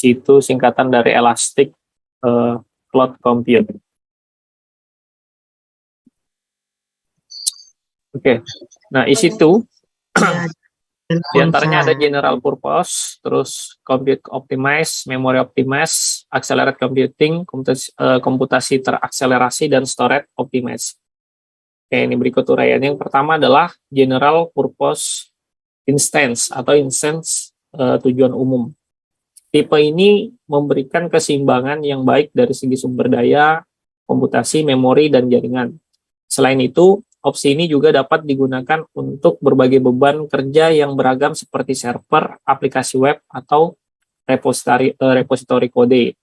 itu singkatan dari Elastic Cloud Compute. Oke, nah EC2 di antaranya ada general purpose, terus compute optimize, memory optimize, accelerate computing, komputasi terakselerasi, dan storage optimize. Oke, ini berikut uraiannya. Yang pertama adalah general purpose instance atau instance tujuan umum. Tipe ini memberikan keseimbangan yang baik dari segi sumber daya, komputasi, memori, dan jaringan. Selain itu, opsi ini juga dapat digunakan untuk berbagai beban kerja yang beragam seperti server, aplikasi web, atau repository kode.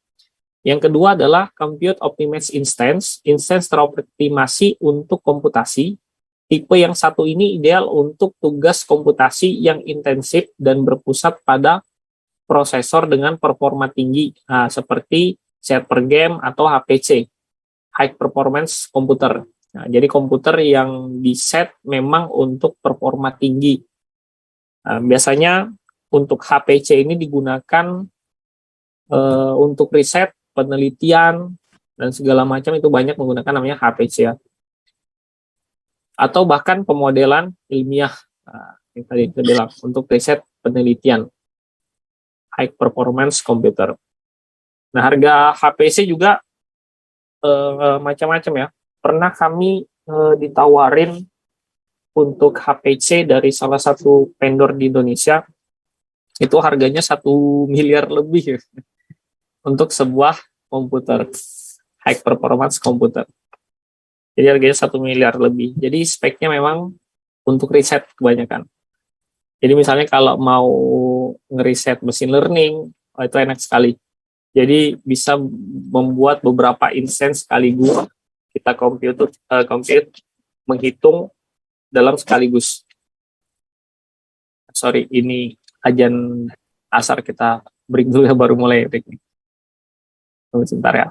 Yang kedua adalah Compute Optimized Instance, instance teroptimasi untuk komputasi. Tipe yang satu ini ideal untuk tugas komputasi yang intensif dan berpusat pada prosesor dengan performa tinggi, seperti server game atau HPC, High Performance Computer. Nah, jadi komputer yang diset memang untuk performa tinggi. Biasanya untuk HPC ini digunakan untuk riset, penelitian, dan segala macam itu banyak menggunakan namanya HPC ya. Atau bahkan pemodelan ilmiah, yang tadi saya bilang, untuk riset penelitian, High Performance Computer. Nah, harga HPC juga macam-macam ya. Pernah kami ditawarin untuk HPC dari salah satu vendor di Indonesia, itu harganya 1 miliar lebih ya, untuk sebuah komputer, high performance komputer. Jadi harganya 1 miliar lebih. Jadi speknya memang untuk riset kebanyakan. Jadi misalnya kalau mau ngeriset machine learning, itu enak sekali. Jadi bisa membuat beberapa instance sekaligus, kita compute menghitung dalam sekaligus. Sorry, ini ajan asar, kita break dulu ya, baru mulai break. Tunggu sebentar ya.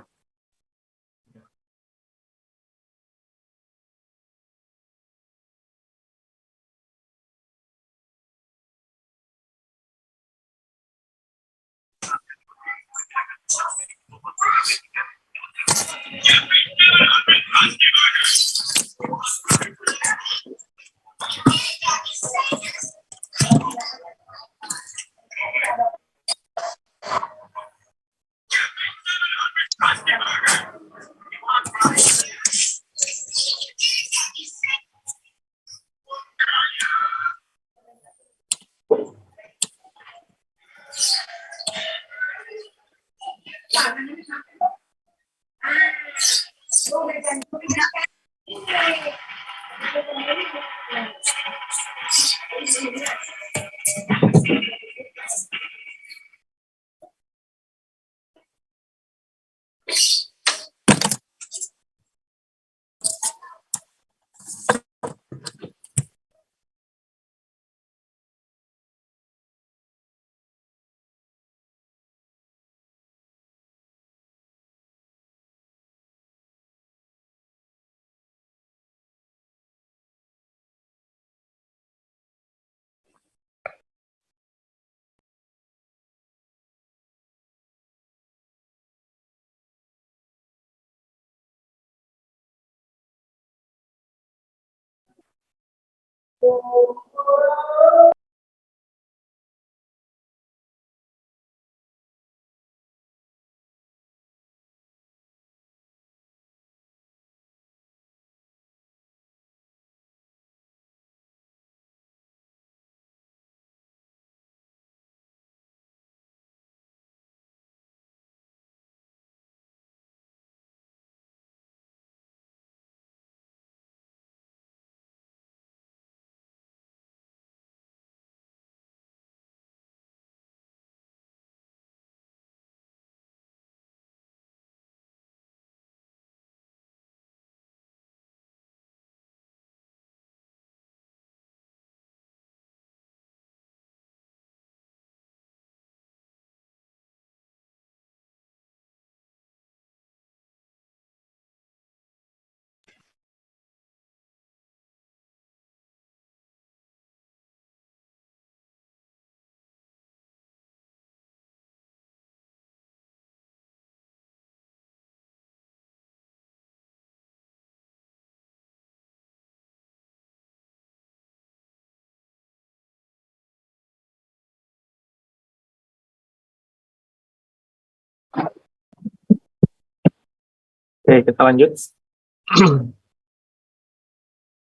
Oke, kita lanjut.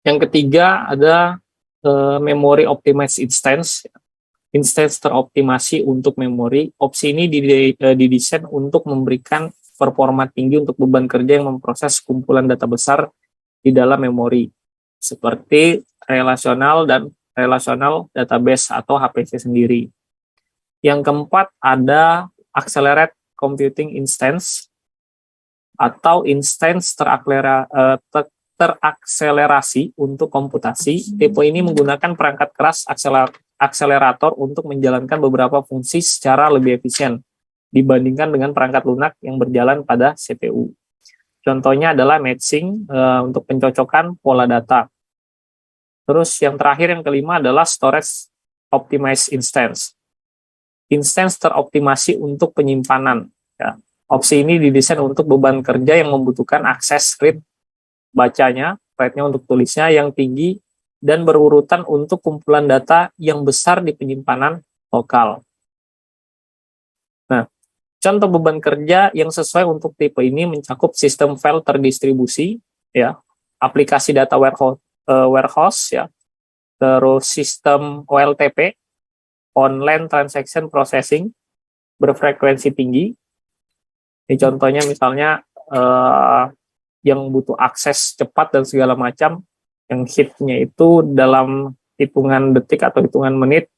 Yang ketiga ada memory optimized instance. Instance teroptimasi untuk memori. Opsi ini didesain untuk memberikan performa tinggi untuk beban kerja yang memproses kumpulan data besar di dalam memori, seperti relasional dan relational database atau HPC sendiri. Yang keempat ada accelerated computing instance atau instance terakselerasi untuk komputasi. Tipe ini menggunakan perangkat keras akselerator untuk menjalankan beberapa fungsi secara lebih efisien dibandingkan dengan perangkat lunak yang berjalan pada CPU. Contohnya adalah matching untuk pencocokan pola data. Terus yang terakhir, yang kelima adalah storage optimized instance. Instance teroptimasi untuk penyimpanan. Ya. Opsi ini didesain untuk beban kerja yang membutuhkan akses read bacanya, rate-nya untuk tulisnya yang tinggi, dan berurutan untuk kumpulan data yang besar di penyimpanan lokal. Nah, contoh beban kerja yang sesuai untuk tipe ini mencakup sistem file terdistribusi, ya, aplikasi data warehouse, ya, terus sistem OLTP, online transaction processing, berfrekuensi tinggi. Ini contohnya misalnya yang butuh akses cepat dan segala macam, yang hitnya itu dalam hitungan detik atau hitungan menit,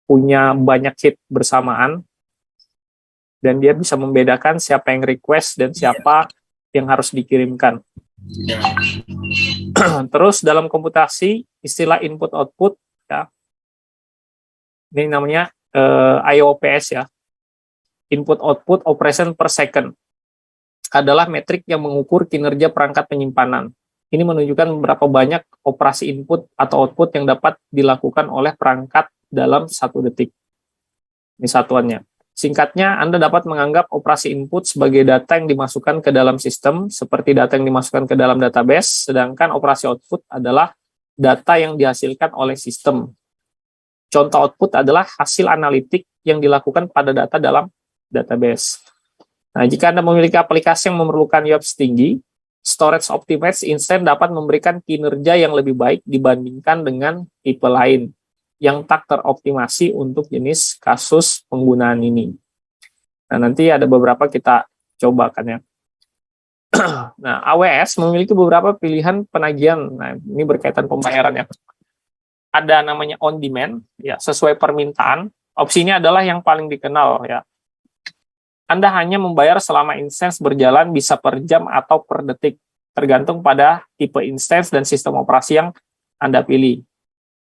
punya banyak hit bersamaan, dan dia bisa membedakan siapa yang request dan siapa yang harus dikirimkan. Terus dalam komputasi, istilah input-output, ya, ini namanya IOPS, ya, input-output operation per second, adalah metrik yang mengukur kinerja perangkat penyimpanan. Ini menunjukkan berapa banyak operasi input atau output yang dapat dilakukan oleh perangkat dalam 1 detik. Ini satuannya. Singkatnya, Anda dapat menganggap operasi input sebagai data yang dimasukkan ke dalam sistem, seperti data yang dimasukkan ke dalam database, sedangkan operasi output adalah data yang dihasilkan oleh sistem. Contoh output adalah hasil analitik yang dilakukan pada data dalam database. Nah, jika Anda memiliki aplikasi yang memerlukan IOPS tinggi, storage optimized instance dapat memberikan kinerja yang lebih baik dibandingkan dengan tipe lain yang tak teroptimasi untuk jenis kasus penggunaan ini. Nah, nanti ada beberapa kita coba kan ya. Nah, AWS memiliki beberapa pilihan penagihan. Nah, ini berkaitan pembayaran ya. Ada namanya on demand, ya, sesuai permintaan. Opsinya adalah yang paling dikenal, ya. Anda hanya membayar selama instance berjalan, bisa per jam atau per detik, tergantung pada tipe instance dan sistem operasi yang Anda pilih.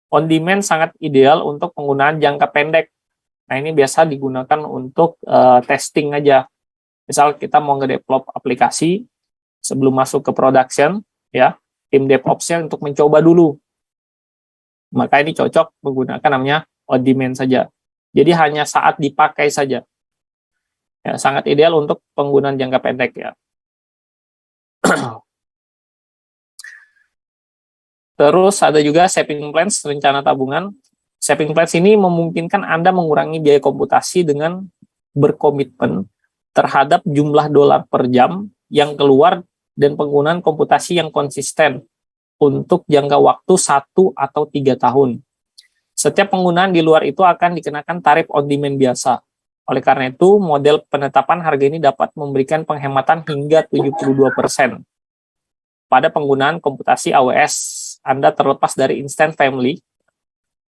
On demand sangat ideal untuk penggunaan jangka pendek. Nah, ini biasa digunakan untuk testing aja. Misal kita mau nge-develop aplikasi sebelum masuk ke production, ya, tim DevOps-nya untuk mencoba dulu. Maka ini cocok menggunakan namanya on demand saja. Jadi hanya saat dipakai saja. Ya, sangat ideal untuk penggunaan jangka pendek, ya. Terus ada juga saving plans, rencana tabungan. Saving plans ini memungkinkan Anda mengurangi biaya komputasi dengan berkomitmen terhadap jumlah dolar per jam yang keluar dan penggunaan komputasi yang konsisten untuk jangka waktu 1 atau 3 tahun. Setiap penggunaan di luar itu akan dikenakan tarif on demand biasa. Oleh karena itu, model penetapan harga ini dapat memberikan penghematan hingga 72% pada penggunaan komputasi AWS Anda terlepas dari instant family,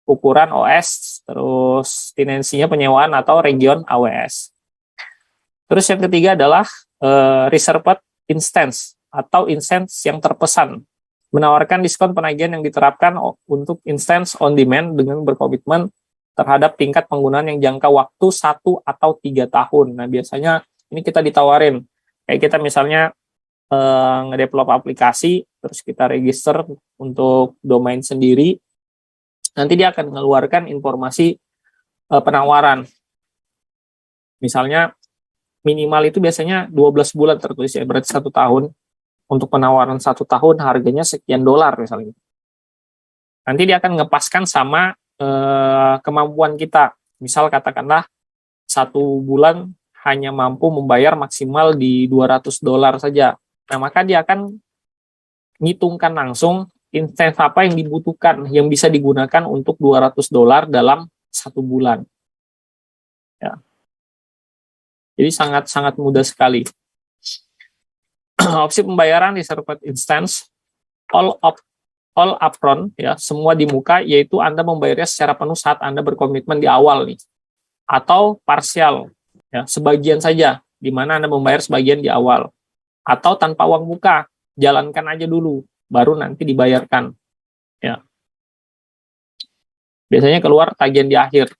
ukuran OS, terus tenansinya penyewaan atau region AWS. Terus yang ketiga adalah reserved instance atau instance yang terpesan, menawarkan diskon penagihan yang diterapkan untuk instance on demand dengan berkomitmen terhadap tingkat penggunaan yang jangka waktu 1 atau 3 tahun. Nah, biasanya ini kita ditawarin. Kayak kita misalnya nge-develop aplikasi, terus kita register untuk domain sendiri, nanti dia akan mengeluarkan informasi penawaran. Misalnya, minimal itu biasanya 12 bulan tertulis, ya, berarti 1 tahun. Untuk penawaran 1 tahun, harganya sekian dolar misalnya. Nanti dia akan ngepaskan sama kemampuan kita. Misal katakanlah 1 bulan hanya mampu membayar maksimal di $200 saja. Nah, maka dia akan ngitungkan langsung instance apa yang dibutuhkan, yang bisa digunakan untuk $200 dalam 1 bulan. Ya. Jadi sangat-sangat mudah sekali. Opsi pembayaran di Server Instance, all upfront, ya, semua di muka, yaitu Anda membayarnya secara penuh saat Anda berkomitmen di awal nih. Atau parsial, ya, sebagian saja, di mana Anda membayar sebagian di awal. Atau tanpa uang muka, jalankan aja dulu, baru nanti dibayarkan. Ya. Biasanya keluar tagihan di akhir.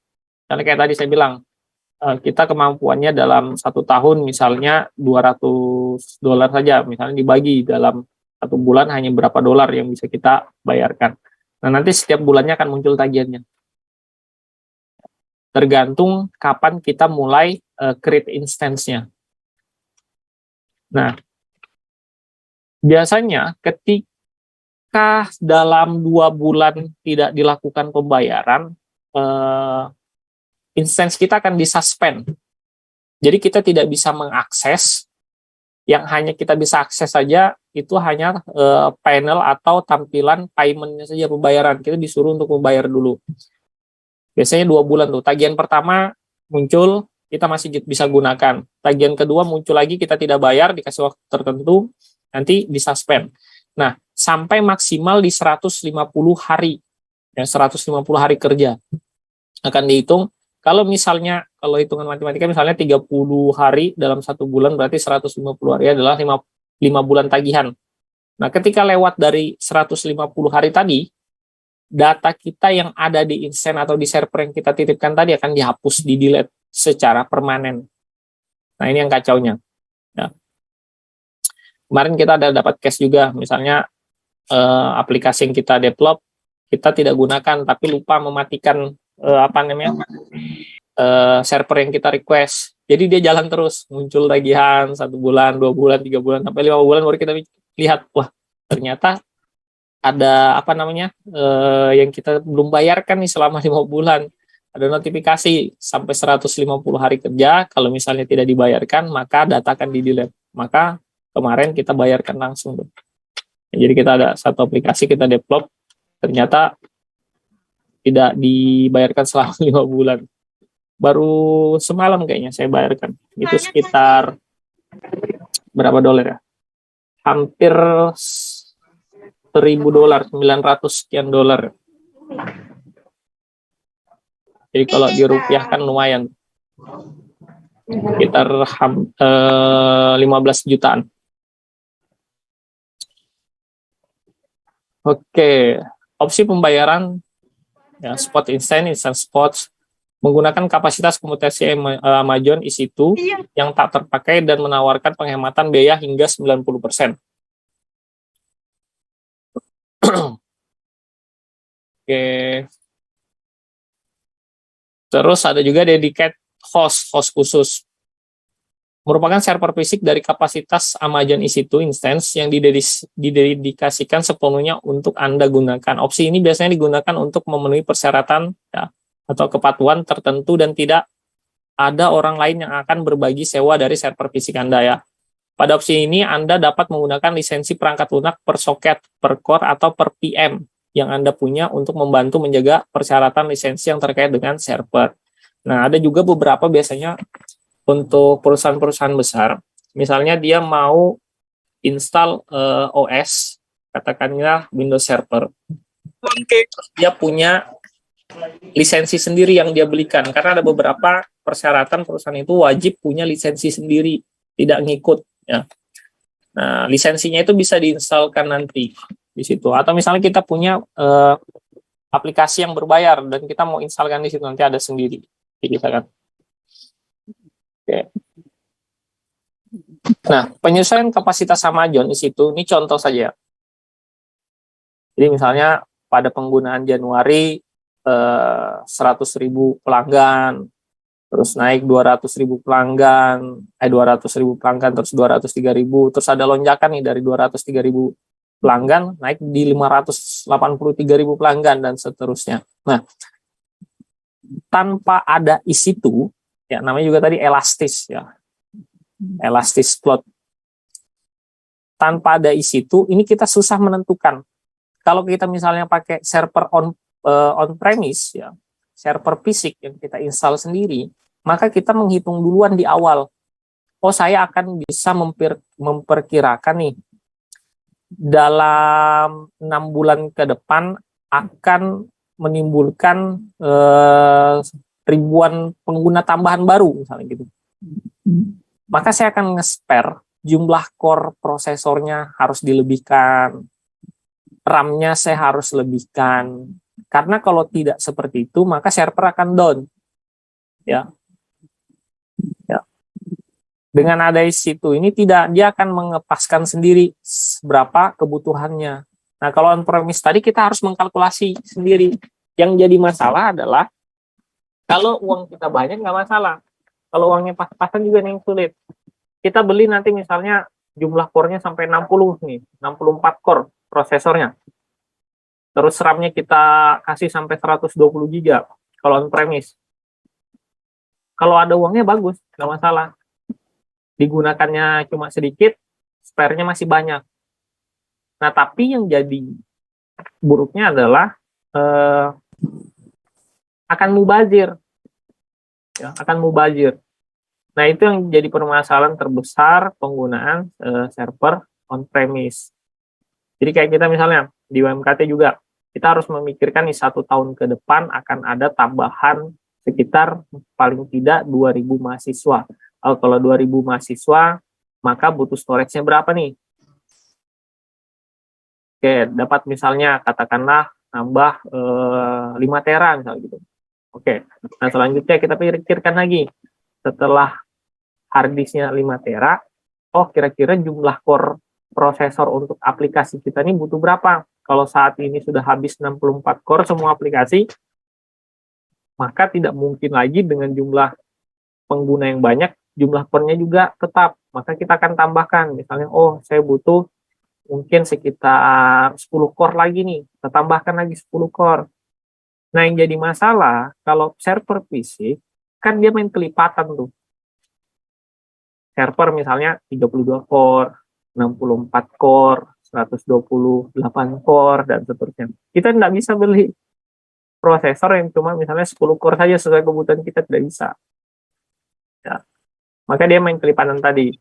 Karena kayak tadi saya bilang, kita kemampuannya dalam 1 tahun misalnya $200 saja, misalnya dibagi dalam 1 bulan hanya berapa dolar yang bisa kita bayarkan. Nah, nanti setiap bulannya akan muncul tagihannya. Tergantung kapan kita mulai create instance-nya. Nah, biasanya ketika dalam 2 bulan tidak dilakukan pembayaran, instance kita akan disuspend. Jadi kita tidak bisa mengakses, yang hanya kita bisa akses saja itu hanya panel atau tampilan payment-nya saja, pembayaran. Kita disuruh untuk membayar dulu. Biasanya 2 bulan tuh. Tagihan pertama muncul, kita masih bisa gunakan. Tagihan kedua muncul lagi, kita tidak bayar, dikasih waktu tertentu, nanti disuspend. Nah, sampai maksimal di 150 hari. Ya, 150 hari kerja. Akan dihitung. Kalau misalnya, kalau hitungan matematika misalnya 30 hari dalam 1 bulan, berarti 150 hari adalah 5 bulan tagihan. Nah, ketika lewat dari 150 hari tadi, data kita yang ada di instance atau di server yang kita titipkan tadi akan dihapus, di-delete secara permanen. Nah, ini yang kacaunya. Ya. Kemarin kita ada dapat case juga, misalnya aplikasi yang kita develop, kita tidak gunakan, tapi lupa mematikan server yang kita request. Jadi dia jalan terus, muncul tagihan 1 bulan, 2 bulan, 3 bulan, sampai 5 bulan baru kita lihat, wah ternyata ada yang kita belum bayarkan nih selama 5 bulan. Ada notifikasi sampai 150 hari kerja, kalau misalnya tidak dibayarkan, maka data akan di-delete. Maka kemarin kita bayarkan langsung tuh. Jadi kita ada satu aplikasi kita develop, ternyata tidak dibayarkan selama 5 bulan. Baru semalam kayaknya saya bayarkan. Itu sekitar berapa dolar ya? Hampir $1.000, 900 sekian dolar. Jadi kalau dirupiahkan lumayan. Sekitar 15 jutaan. Oke, opsi pembayaran ya, spot instant spot, menggunakan kapasitas komputasi Amazon EC2 yang tak terpakai dan menawarkan penghematan biaya hingga 90%. Oke. Terus ada juga dedicated host khusus. Merupakan server fisik dari kapasitas Amazon EC2 instance yang didedikasikan sepenuhnya untuk Anda gunakan. Opsi ini biasanya digunakan untuk memenuhi persyaratan ya, atau kepatuhan tertentu dan tidak ada orang lain yang akan berbagi sewa dari server fisik Anda ya. Pada opsi ini Anda dapat menggunakan lisensi perangkat lunak per soket, per core, atau per PM yang Anda punya untuk membantu menjaga persyaratan lisensi yang terkait dengan server. Nah, ada juga beberapa biasanya untuk perusahaan-perusahaan besar, misalnya dia mau install OS, katakanlah Windows Server. Dia punya lisensi sendiri yang dia belikan, karena ada beberapa persyaratan perusahaan itu wajib punya lisensi sendiri, tidak ngikut ya. Nah, lisensinya itu bisa diinstalkan nanti di situ. Atau misalnya kita punya aplikasi yang berbayar dan kita mau instalkan di situ, nanti ada sendiri kita kan. Oke. Nah, penyesuaian kapasitas Amazon di situ, ini contoh saja. Jadi misalnya pada penggunaan Januari 100.000 pelanggan, terus naik 200.000 pelanggan, 200.000 pelanggan, terus 203.000, terus ada lonjakan nih dari 203.000 pelanggan naik di 583.000 pelanggan dan seterusnya. Nah, tanpa ada EC2, ya namanya juga tadi elastis ya, elastis plot. tanpa ada EC2, ini kita susah menentukan. Kalau kita misalnya pakai server on premise ya, server fisik yang kita install sendiri, maka kita menghitung duluan di awal. Oh, saya akan bisa memperkirakan nih dalam 6 bulan ke depan akan menimbulkan ribuan pengguna tambahan baru misalnya gitu. Maka saya akan nge-spare jumlah core prosesornya harus dilebihkan, RAM-nya saya harus lebihkan. Karena kalau tidak seperti itu, maka server akan down. Ya. Dengan ada situ ini dia akan mengepaskan sendiri berapa kebutuhannya. Nah, kalau on-premise tadi kita harus mengkalkulasi sendiri. Yang jadi masalah adalah kalau uang kita banyak nggak masalah. Kalau uangnya pas-pasan juga yang sulit. Kita beli nanti misalnya jumlah core-nya sampai 60 nih, 64 core prosesornya. Terus RAM-nya kita kasih sampai 120 GB kalau on-premise. Kalau ada uangnya bagus, nggak masalah. Digunakannya cuma sedikit, spare-nya masih banyak. Nah, tapi yang jadi buruknya adalah akan mubazir. Ya, akan mubazir. Nah, itu yang jadi permasalahan terbesar penggunaan server on-premise. Jadi kayak kita misalnya di UMKT juga, kita harus memikirkan nih 1 tahun ke depan akan ada tambahan sekitar paling tidak 2.000 mahasiswa. Kalau 2.000 mahasiswa, maka butuh storage-nya berapa nih? Oke, dapat misalnya katakanlah nambah 5 tera misalnya gitu. Oke, nah selanjutnya kita pikirkan lagi. Setelah hard disk-nya 5 tera, oh kira-kira jumlah core prosesor untuk aplikasi kita ini butuh berapa? Kalau saat ini sudah habis 64 core semua aplikasi, maka tidak mungkin lagi dengan jumlah pengguna yang banyak, jumlah core-nya juga tetap. Maka kita akan tambahkan, misalnya, oh saya butuh mungkin sekitar 10 core lagi nih, kita tambahkan lagi 10 core. Nah, yang jadi masalah, kalau server fisik, kan dia main kelipatan tuh. Server misalnya 32 core, 64 core, 128 core, dan seterusnya. Kita tidak bisa beli prosesor yang cuma misalnya 10 core saja sesuai kebutuhan kita, tidak bisa. Ya. Maka dia main kelipatan tadi.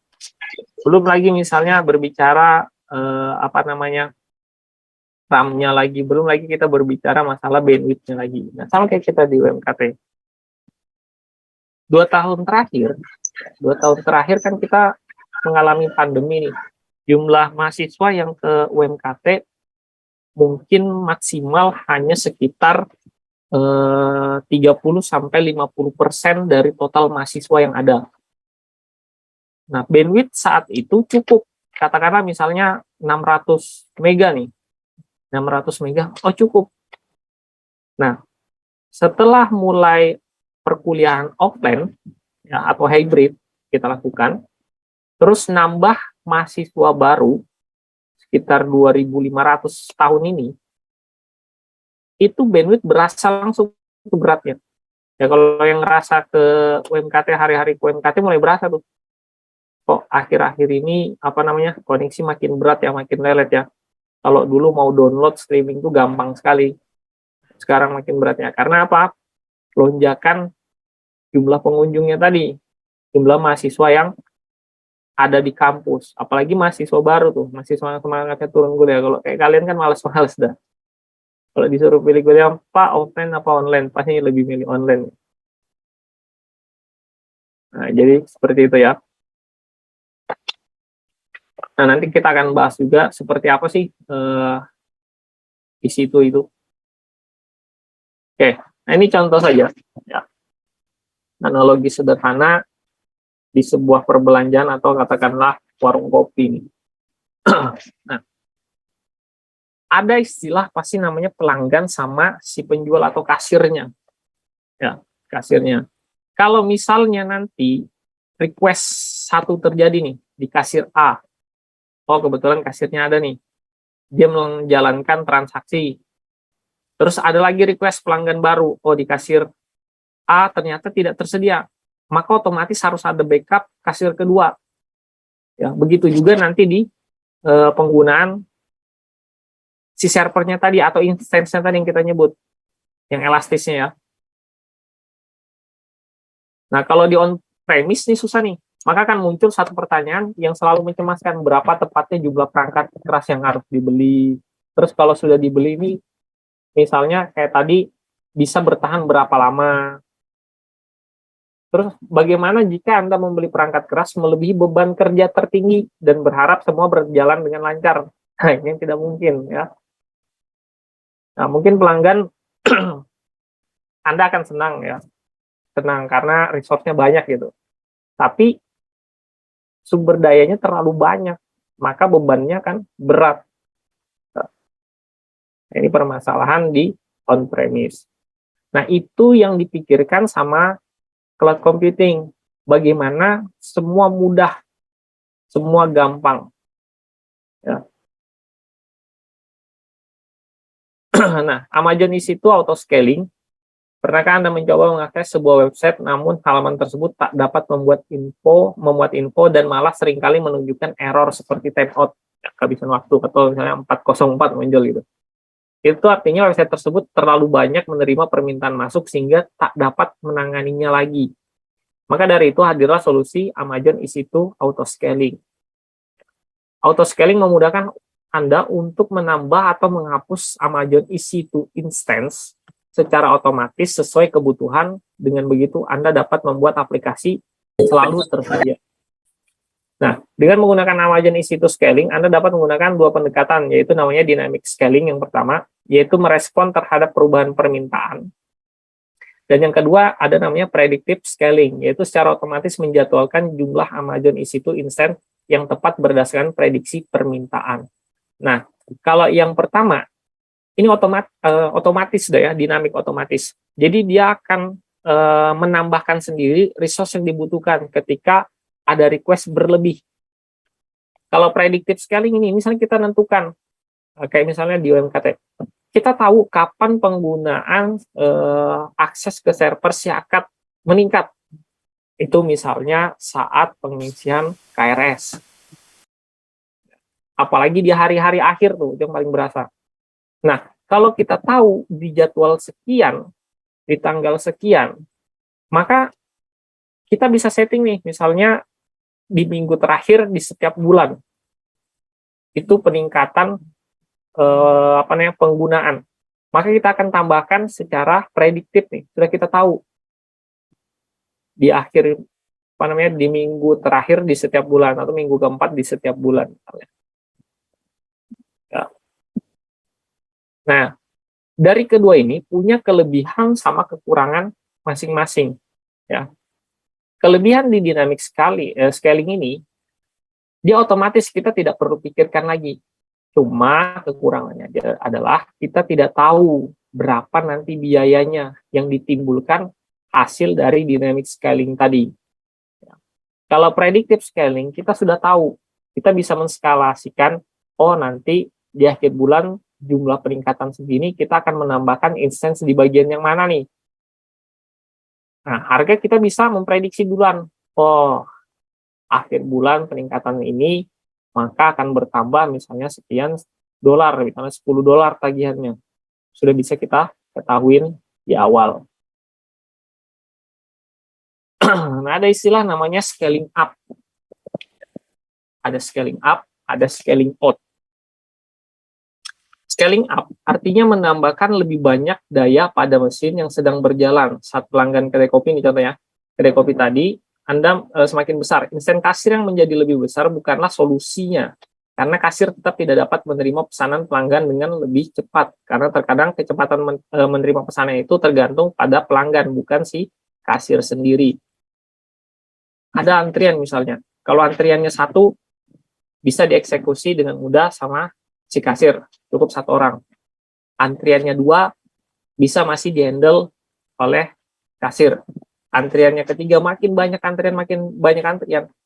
Belum lagi misalnya berbicara RAM-nya lagi, belum lagi kita berbicara masalah bandwidth-nya lagi. Nah, sama kayak kita di UMKT. 2 tahun terakhir kan kita mengalami pandemi nih. Jumlah mahasiswa yang ke UMKT mungkin maksimal hanya sekitar 30-50% dari total mahasiswa yang ada. Nah, bandwidth saat itu cukup. Katakanlah misalnya 600 mega nih. 600 mega, oh cukup. Nah, setelah mulai perkuliahan offline ya, atau hybrid kita lakukan, terus nambah mahasiswa baru sekitar 2.500 tahun ini, itu bandwidth berasa langsung beratnya. Ya kalau yang ngerasa ke UMKT, hari-hari ke UMKT mulai berasa tuh. Kok akhir-akhir ini koneksi makin berat ya, makin lelet ya. Kalau dulu mau download streaming tuh gampang sekali. Sekarang makin beratnya. Karena apa? Lonjakan jumlah pengunjungnya tadi. Jumlah mahasiswa yang ada di kampus. Apalagi mahasiswa baru tuh. Mahasiswa semangatnya turun kuliah. Kalau kayak kalian kan males-males dah. Kalau disuruh pilih kuliah, Pak, offline apa online? Pasti lebih milih online. Nah, jadi seperti itu ya. Nah, nanti kita akan bahas juga seperti apa sih isi itu. Oke, nah ini contoh saja. Ya. Analogi sederhana di sebuah perbelanjaan atau katakanlah warung kopi. Nah, ada istilah pasti namanya pelanggan sama si penjual atau kasirnya. Ya, kasirnya. Kalau misalnya nanti request satu terjadi nih di kasir A, oh kebetulan kasirnya ada nih, dia menjalankan transaksi. Terus ada lagi request pelanggan baru, oh di kasir A ternyata tidak tersedia, maka otomatis harus ada backup kasir kedua. Ya, begitu juga nanti di penggunaan si servernya tadi atau instance-nya tadi yang kita nyebut, yang elastisnya ya. Nah, kalau di on-premise nih susah nih, maka akan muncul satu pertanyaan yang selalu mencemaskan, berapa tepatnya jumlah perangkat keras yang harus dibeli. Terus kalau sudah dibeli ini, misalnya kayak tadi, bisa bertahan berapa lama. Terus bagaimana jika Anda membeli perangkat keras melebihi beban kerja tertinggi dan berharap semua berjalan dengan lancar? Nah, ini yang tidak mungkin ya. Nah, mungkin pelanggan Anda akan senang ya, senang karena resource-nya banyak gitu. Tapi sumber dayanya terlalu banyak, maka bebannya kan berat. Nah, ini permasalahan di on-premise. Nah, itu yang dipikirkan sama cloud computing. Bagaimana semua mudah, semua gampang. Ya. Nah, Amazon EC2 auto scaling. Pernahkah Anda mencoba mengakses sebuah website namun halaman tersebut tak dapat memuat info dan malah seringkali menunjukkan error seperti timeout, ya, kehabisan waktu atau misalnya 404 muncul gitu. Itu artinya website tersebut terlalu banyak menerima permintaan masuk sehingga tak dapat menanganinya lagi. Maka dari itu hadirlah solusi Amazon EC2 auto scaling. Auto scaling memudahkan Anda untuk menambah atau menghapus Amazon EC2 instance secara otomatis sesuai kebutuhan. Dengan begitu Anda dapat membuat aplikasi selalu tersedia. Nah, dengan menggunakan Amazon EC2 scaling, Anda dapat menggunakan dua pendekatan, yaitu namanya dynamic scaling yang pertama, yaitu merespon terhadap perubahan permintaan. Dan yang kedua ada namanya predictive scaling, yaitu secara otomatis menjadwalkan jumlah Amazon EC2 instance yang tepat berdasarkan prediksi permintaan. Nah, kalau yang pertama, ini otomatis sudah ya, dinamik otomatis. Jadi dia akan menambahkan sendiri resource yang dibutuhkan ketika ada request berlebih. Kalau predictive scaling ini, misalnya kita tentukan, kayak misalnya di OMKT, kita tahu kapan penggunaan akses ke server SIACAT meningkat. Itu misalnya saat pengisian KRS. Apalagi di hari-hari akhir tuh, yang paling berasa. Nah, kalau kita tahu di jadwal sekian, di tanggal sekian, maka kita bisa setting nih, misalnya di minggu terakhir di setiap bulan. Itu peningkatan penggunaan. Maka kita akan tambahkan secara prediktif nih, sudah kita tahu di akhir di minggu terakhir di setiap bulan atau minggu keempat di setiap bulan misalnya. Ya. Nah, dari kedua ini punya kelebihan sama kekurangan masing-masing. Ya. Kelebihan di dynamic scaling ini, dia otomatis kita tidak perlu pikirkan lagi. Cuma kekurangannya adalah kita tidak tahu berapa nanti biayanya yang ditimbulkan hasil dari dynamic scaling tadi. Kalau predictive scaling, kita sudah tahu. Kita bisa menskalasikan, oh nanti di akhir bulan jumlah peningkatan segini, kita akan menambahkan instance di bagian yang mana nih. Nah, harga kita bisa memprediksi duluan. Oh, akhir bulan peningkatan ini maka akan bertambah misalnya sekian dolar, misalnya $10 tagihannya. Sudah bisa kita ketahuin di awal. Nah, ada istilah namanya scaling up. Ada scaling up, ada scaling out. Scaling up artinya menambahkan lebih banyak daya pada mesin yang sedang berjalan. Saat pelanggan kedai kopi, ini contohnya, kedai kopi tadi, Anda semakin besar. Instan kasir yang menjadi lebih besar bukanlah solusinya, karena kasir tetap tidak dapat menerima pesanan pelanggan dengan lebih cepat, karena terkadang kecepatan menerima pesanan itu tergantung pada pelanggan, bukan si kasir sendiri. Ada antrian misalnya, kalau antriannya satu, bisa dieksekusi dengan mudah sama si kasir, cukup satu orang. Antriannya dua, bisa masih dihandle oleh kasir. Antriannya ketiga, makin banyak antrian,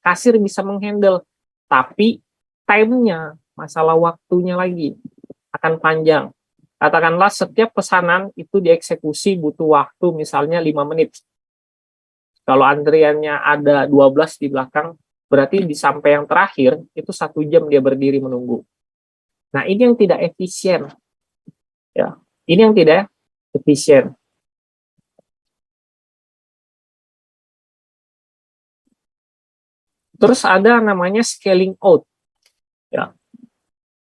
kasir bisa menghandle, tapi time-nya, masalah waktunya lagi akan panjang. Katakanlah setiap pesanan itu dieksekusi butuh waktu misalnya 5 menit. Kalau antriannya ada 12 di belakang, berarti di sampai yang terakhir itu 1 jam dia berdiri menunggu. Nah, ini yang tidak efisien. Ya, ini yang tidak efisien. Terus ada namanya scaling out. Ya.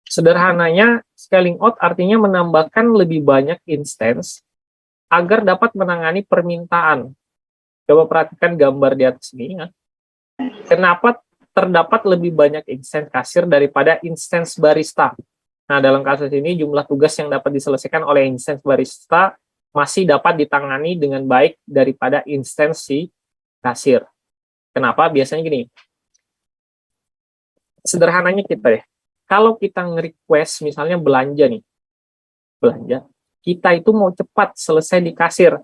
Sederhananya, scaling out artinya menambahkan lebih banyak instance agar dapat menangani permintaan. Coba perhatikan gambar di atas ini. Ya. Kenapa terdapat lebih banyak instance kasir daripada instance barista? Nah, dalam kasus ini jumlah tugas yang dapat diselesaikan oleh instance barista masih dapat ditangani dengan baik daripada instansi kasir. Kenapa? Biasanya gini. Sederhananya kita ya. Kalau kita nge-request misalnya belanja nih. Belanja. Kita itu mau cepat selesai di kasir.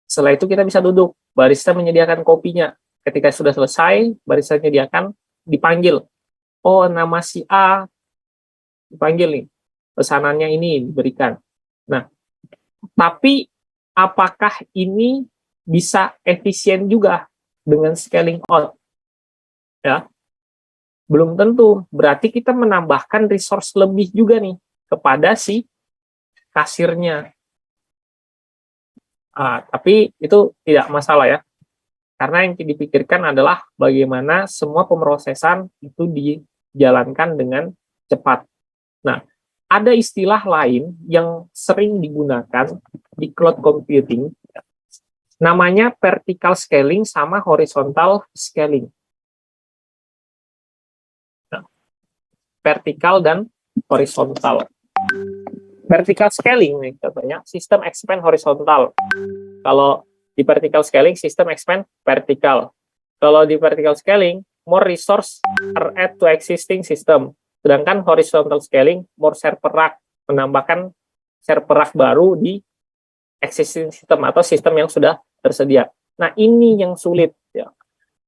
Setelah itu kita bisa duduk. Barista menyediakan kopinya. Ketika sudah selesai, barista menyediakan, dipanggil. Oh, nama si A dipanggil nih. Pesanannya ini diberikan. Nah, tapi apakah ini bisa efisien juga dengan scaling out? Ya, belum tentu. Berarti kita menambahkan resource lebih juga nih kepada si kasirnya. Tapi itu tidak masalah ya. Karena yang dipikirkan adalah bagaimana semua pemrosesan itu dijalankan dengan cepat. Nah, ada istilah lain yang sering digunakan di cloud computing, namanya vertical scaling sama horizontal scaling. Nah, vertikal dan horizontal. Vertical scaling nih contohnya, sistem expand horizontal. Kalau di vertical scaling, sistem expand vertikal. Kalau di vertical scaling, more resource are add to existing system. Sedangkan horizontal scaling, more server rack, menambahkan server rack baru di existing system atau sistem yang sudah tersedia. Nah, ini yang sulit. Ya.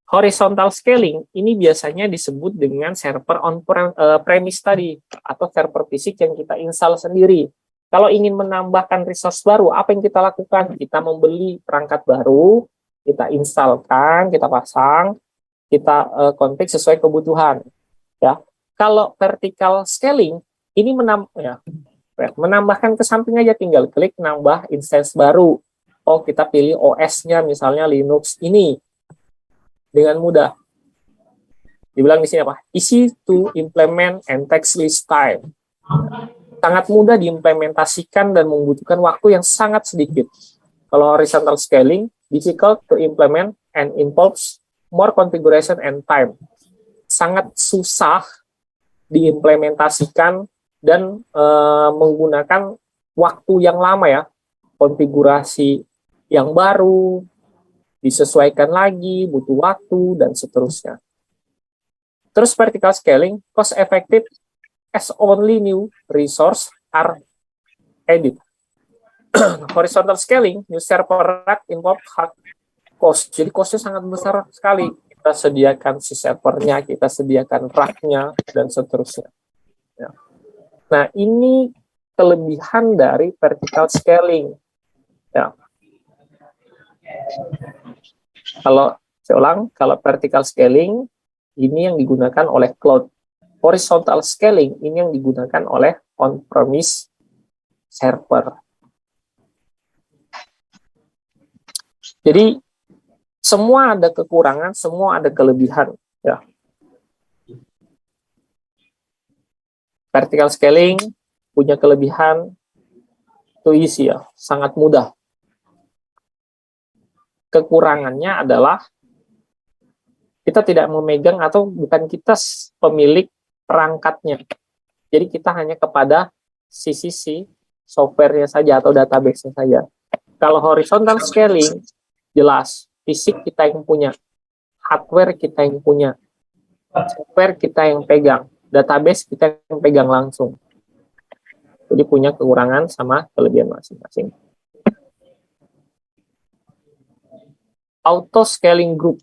Horizontal scaling, ini biasanya disebut dengan server on-premise tadi, atau server fisik yang kita install sendiri. Kalau ingin menambahkan resource baru, apa yang kita lakukan? Kita membeli perangkat baru, kita instalkan, kita pasang, kita config sesuai kebutuhan. Ya. Kalau vertical scaling, ini menambahkan ke samping aja, tinggal klik nambah instance baru. Oh, kita pilih OS-nya misalnya Linux ini dengan mudah. Dibilang di sini apa? Easy to implement and takes less time. Sangat mudah diimplementasikan dan membutuhkan waktu yang sangat sedikit. Kalau horizontal scaling, difficult to implement and involves more configuration and time. Sangat susah diimplementasikan dan menggunakan waktu yang lama ya. Konfigurasi yang baru, disesuaikan lagi, butuh waktu, dan seterusnya. Terus vertical scaling, cost effective as only new resource are added. Horizontal scaling, new server rack involve hard cost. Jadi costnya sangat besar sekali. Kita sediakan si servernya, kita sediakan racknya, dan seterusnya. Ya. Nah, ini kelebihan dari vertical scaling. Ya. Kalau saya ulang, kalau vertical scaling, ini yang digunakan oleh cloud. Horizontal scaling ini yang digunakan oleh on-premise server. Jadi semua ada kekurangan, semua ada kelebihan. Ya. Vertical scaling punya kelebihan itu easy ya, sangat mudah. Kekurangannya adalah kita tidak memegang atau bukan kita pemilik perangkatnya. Jadi kita hanya kepada sisi software-nya saja atau database-nya saja. Kalau horizontal scaling, jelas, fisik kita yang punya, hardware kita yang punya, software kita yang pegang, database kita yang pegang langsung. Jadi punya kekurangan sama kelebihan masing-masing. Auto scaling group.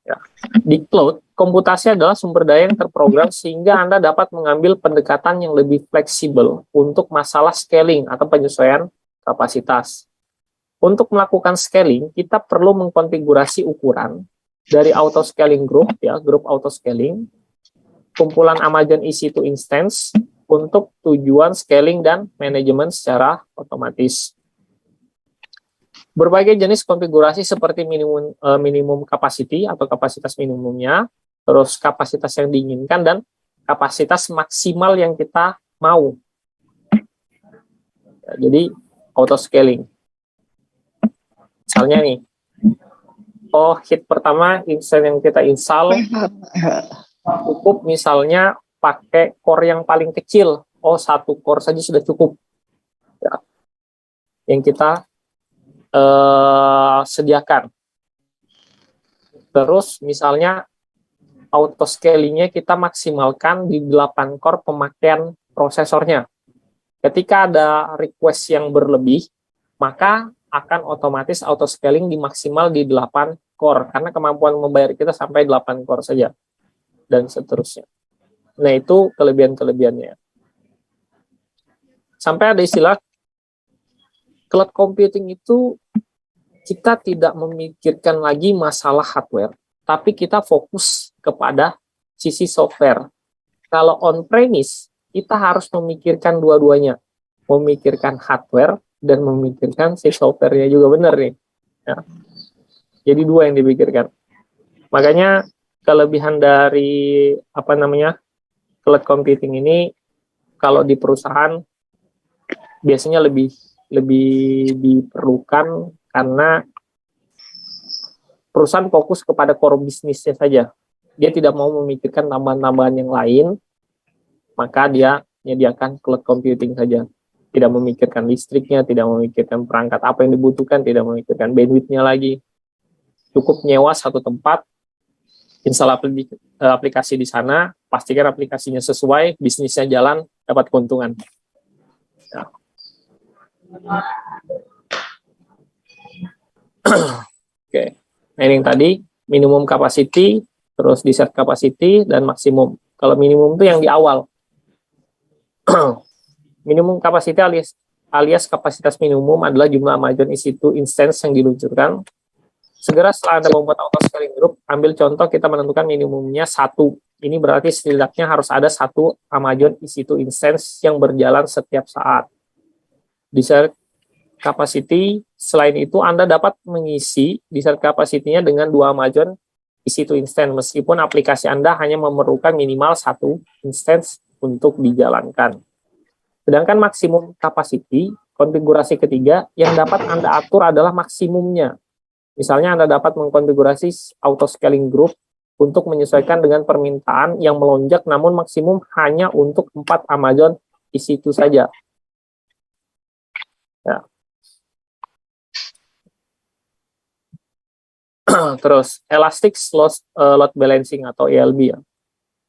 Ya. Di cloud, komputasi adalah sumber daya yang terprogram sehingga Anda dapat mengambil pendekatan yang lebih fleksibel untuk masalah scaling atau penyesuaian kapasitas. Untuk melakukan scaling, kita perlu mengkonfigurasi ukuran, dari auto scaling group ya, grup auto scaling, kumpulan Amazon EC2 instance untuk tujuan scaling dan manajemen secara otomatis. Berbagai jenis konfigurasi seperti minimum capacity atau kapasitas minimumnya, terus kapasitas yang diinginkan, dan kapasitas maksimal yang kita mau. Ya, jadi auto scaling. Misalnya nih, hit pertama instance yang kita install cukup misalnya pakai core yang paling kecil. Satu core saja sudah cukup. Ya. Yang kita sediakan. Terus misalnya auto scalingnya kita maksimalkan di 8 core pemakaian prosesornya. Ketika ada request yang berlebih, maka akan otomatis auto scaling dimaksimal di 8 core karena kemampuan membayar kita sampai 8 core saja dan seterusnya. Nah, itu kelebihan-kelebihannya. Sampai ada istilah cloud computing itu kita tidak memikirkan lagi masalah hardware, tapi kita fokus kepada sisi software. Kalau on-premise, kita harus memikirkan dua-duanya. Memikirkan hardware dan memikirkan si software-nya juga benar nih. Ya. Jadi dua yang dipikirkan. Makanya kelebihan dari cloud computing ini, kalau di perusahaan biasanya lebih diperlukan karena perusahaan fokus kepada core bisnisnya saja. Dia tidak mau memikirkan tambahan-tambahan yang lain, maka dia menyediakan cloud computing saja. Tidak memikirkan listriknya, tidak memikirkan perangkat apa yang dibutuhkan, tidak memikirkan bandwidth-nya lagi. Cukup nyewa satu tempat, install aplikasi di sana, pastikan aplikasinya sesuai, bisnisnya jalan, dapat keuntungan. Ya. Oke, nah ini yang tadi minimum capacity, terus desert capacity dan maksimum. Kalau minimum itu yang di awal. Minimum capacity alias kapasitas minimum adalah jumlah Amazon EC2 instance yang diluncurkan. Segera setelah Anda membuat auto scaling group, ambil contoh kita menentukan minimumnya 1. Ini berarti setidaknya harus ada 1 Amazon EC2 instance yang berjalan setiap saat. Desert capacity, selain itu Anda dapat mengisi desert capacity-nya dengan 2 Amazon EC2 instance, meskipun aplikasi Anda hanya memerlukan minimal 1 instance untuk dijalankan. Sedangkan maksimum capacity, konfigurasi ketiga, yang dapat Anda atur adalah maksimumnya. Misalnya Anda dapat mengkonfigurasi auto scaling group untuk menyesuaikan dengan permintaan yang melonjak, namun maksimum hanya untuk 4 Amazon EC2 saja. Ya. Terus Elastic Load Balancing atau ELB ya.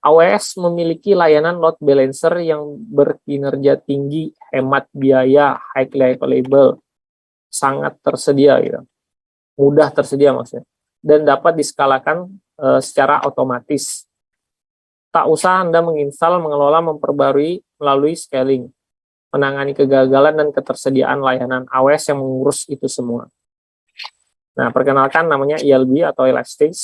AWS memiliki layanan load balancer yang berkinerja tinggi, hemat biaya, highly available, sangat tersedia gitu. Mudah tersedia maksudnya, dan dapat diskalakan secara otomatis. Tak usah Anda menginstal, mengelola, memperbarui melalui scaling. Menangani kegagalan dan ketersediaan layanan AWS yang mengurus itu semua. Nah, perkenalkan namanya ELB atau Elastic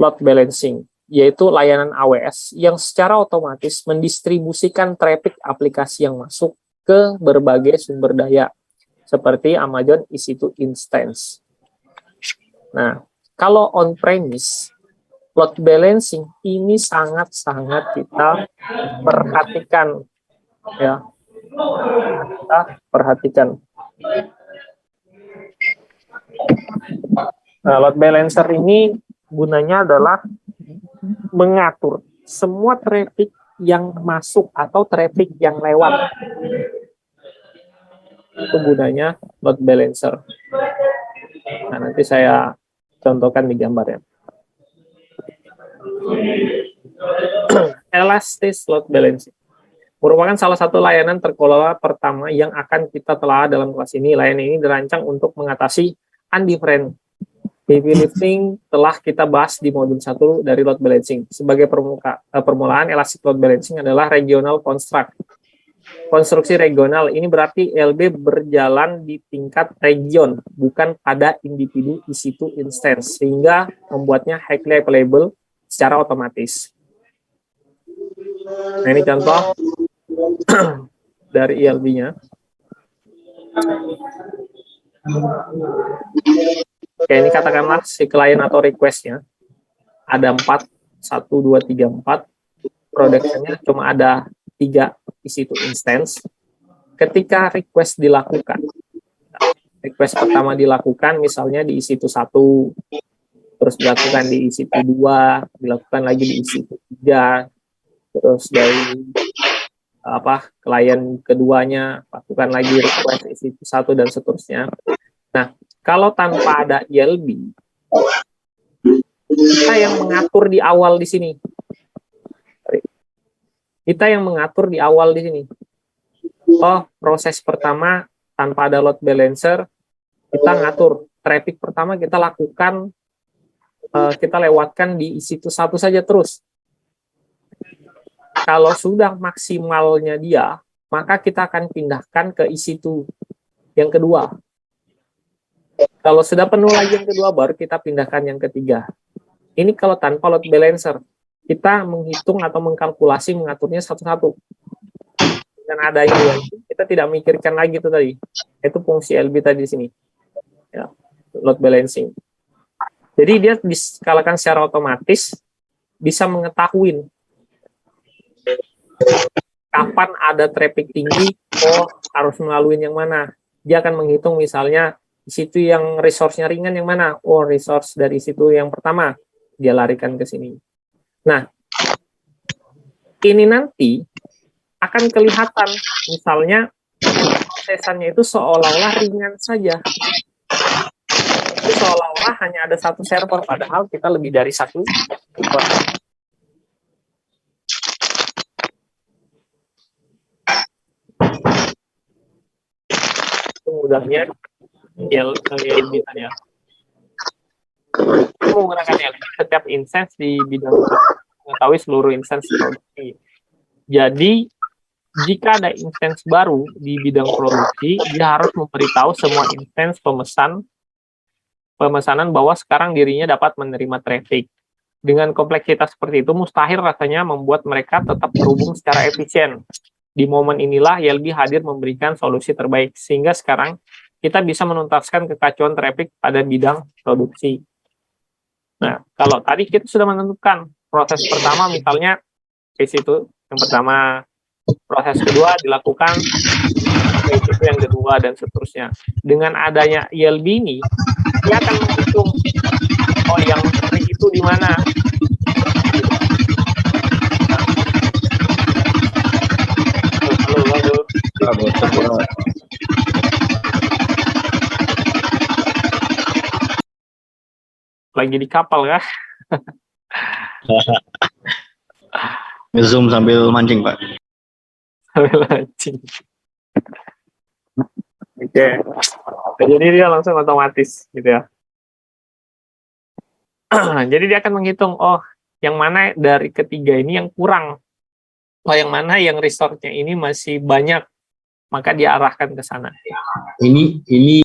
Load Balancing, yaitu layanan AWS yang secara otomatis mendistribusikan traffic aplikasi yang masuk ke berbagai sumber daya, seperti Amazon EC2 Instance. Nah, kalau on-premise, load balancing ini sangat-sangat kita perhatikan, ya. Kita perhatikan. Nah, load balancer ini gunanya adalah mengatur semua traffic yang masuk atau traffic yang lewat. Itu gunanya load balancer. Nah, nanti saya contohkan di gambar ya. Elastic Load Balancing merupakan salah satu layanan terkelola pertama yang akan kita telah dalam kelas ini. Layanan ini dirancang untuk mengatasi undifferent heavy lifting telah kita bahas di modul 1 dari load balancing. Sebagai permulaan, Elastic Load Balancing adalah regional construct Konstruksi regional ini berarti ELB berjalan di tingkat region, bukan pada individu EC2 instance, sehingga membuatnya highly available secara otomatis. Nah, ini contoh dari ELB-nya. Oke, ini katakanlah si klien atau request-nya ada 4, 1, 2, 3, 4. Production-nya cuma ada 3 EC2 instance. Ketika request dilakukan, request pertama dilakukan misalnya di EC2 1, terus dilakukan di EC2 2, dilakukan lagi di EC2 3, terus dari klien keduanya lakukan lagi request EC2 1 dan seterusnya. Nah, kalau tanpa ada ELB, kita yang mengatur di awal di sini. Kita yang mengatur di awal di sini. Oh, proses pertama tanpa ada load balancer, kita ngatur. Traffic pertama kita lakukan, kita lewatkan di EC2 1 saja terus. Kalau sudah maksimalnya dia, maka kita akan pindahkan ke EC2 yang kedua. Kalau sudah penuh lagi yang kedua, baru kita pindahkan yang ketiga. Ini kalau tanpa load balancer. Kita menghitung atau mengkalkulasi, mengaturnya satu-satu. Dan ada yang kita tidak mikirkan lagi itu tadi. Itu fungsi LB tadi di sini. Ya, load balancing. Jadi dia diskalakan secara otomatis, bisa mengetahui kapan ada traffic tinggi, harus melalui yang mana. Dia akan menghitung misalnya di situ yang resource-nya ringan yang mana. Resource dari situ yang pertama, dia larikan ke sini. Nah, ini nanti akan kelihatan misalnya prosesannya itu seolah-olah ringan saja. Itu seolah-olah hanya ada satu server, padahal kita lebih dari satu server. Itu mudahnya LB tadi ya. Menggunakan LB setiap instance di bidang mengetahui seluruh instance produksi. Jadi jika ada instance baru di bidang produksi, dia harus memberitahu semua instance pemesanan bahwa sekarang dirinya dapat menerima traffic. Dengan kompleksitas seperti itu, mustahil rasanya membuat mereka tetap terhubung secara efisien. Di momen inilah YLB hadir memberikan solusi terbaik, sehingga sekarang kita bisa menuntaskan kekacauan traffic pada bidang produksi. Nah, kalau tadi kita sudah menentukan proses pertama, misalnya di situ yang pertama, proses kedua dilakukan, itu yang kedua, dan seterusnya. Dengan adanya YLB ini, dia akan menghitung, yang itu di mana. Halo. Lagi di kapal kah? Nge-zoom sambil mancing, Pak. Sambil mancing. Oke. Jadi dia langsung otomatis gitu ya. Jadi dia akan menghitung, yang mana dari ketiga ini yang kurang. Yang mana yang resource-nya ini masih banyak. Maka dia arahkan ke sana. Ini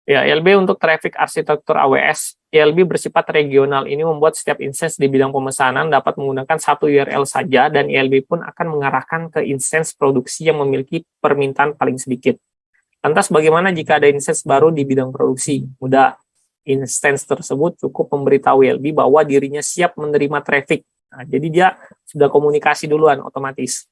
Ya, ELB untuk traffic arsitektur AWS, ELB bersifat regional. Ini membuat setiap instance di bidang pemesanan dapat menggunakan satu URL saja, dan ELB pun akan mengarahkan ke instance produksi yang memiliki permintaan paling sedikit. Lantas bagaimana jika ada instance baru di bidang produksi? Mudah. Instance tersebut cukup memberitahu ELB bahwa dirinya siap menerima traffic. Nah, jadi dia sudah komunikasi duluan otomatis.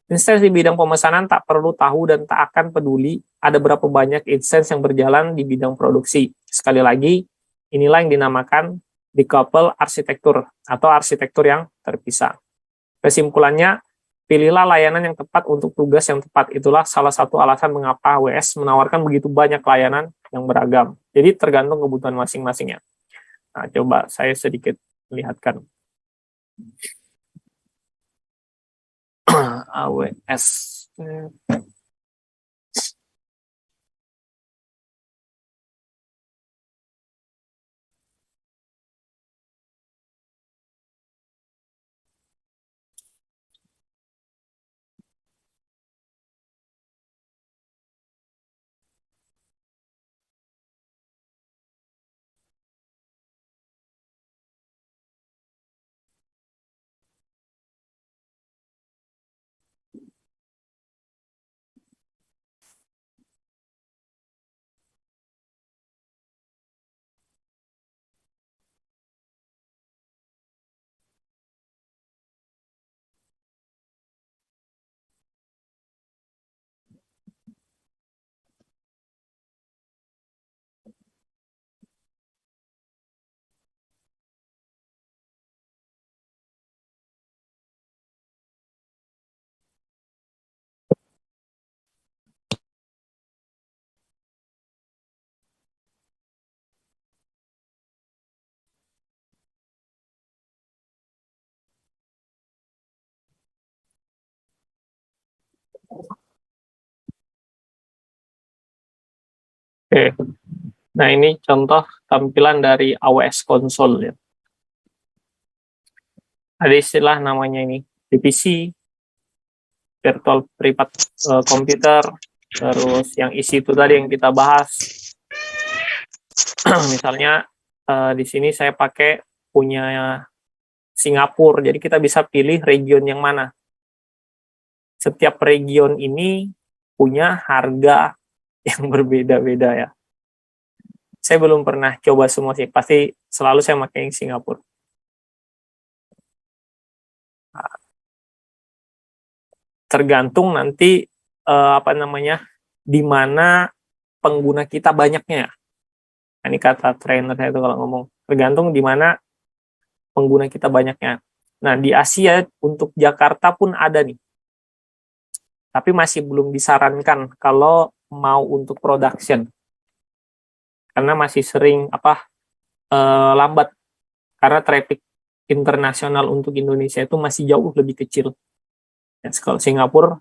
Instance di bidang pemesanan tak perlu tahu dan tak akan peduli ada berapa banyak instance yang berjalan di bidang produksi. Sekali lagi, inilah yang dinamakan decouple arsitektur atau arsitektur yang terpisah. Kesimpulannya, pilihlah layanan yang tepat untuk tugas yang tepat. Itulah salah satu alasan mengapa AWS menawarkan begitu banyak layanan yang beragam. Jadi tergantung kebutuhan masing-masingnya. Nah, coba saya sedikit lihatkan. AWS. Oke. Nah, ini contoh tampilan dari AWS Console ya. Ada istilah namanya ini VPC, Virtual Private Computer, terus yang isi itu tadi yang kita bahas. Misalnya di sini saya pakai punya Singapura, jadi kita bisa pilih region yang mana. Setiap region ini punya harga yang berbeda-beda ya. Saya belum pernah coba semua sih, pasti selalu saya pakai yang Singapura. Tergantung nanti di mana pengguna kita banyaknya. Nah, ini kata trainer saya itu kalau ngomong, tergantung di mana pengguna kita banyaknya. Nah, di Asia untuk Jakarta pun ada nih. Tapi masih belum disarankan kalau mau untuk production. Karena masih sering lambat. Karena traffic internasional untuk Indonesia itu masih jauh lebih kecil. Ya, kalau Singapura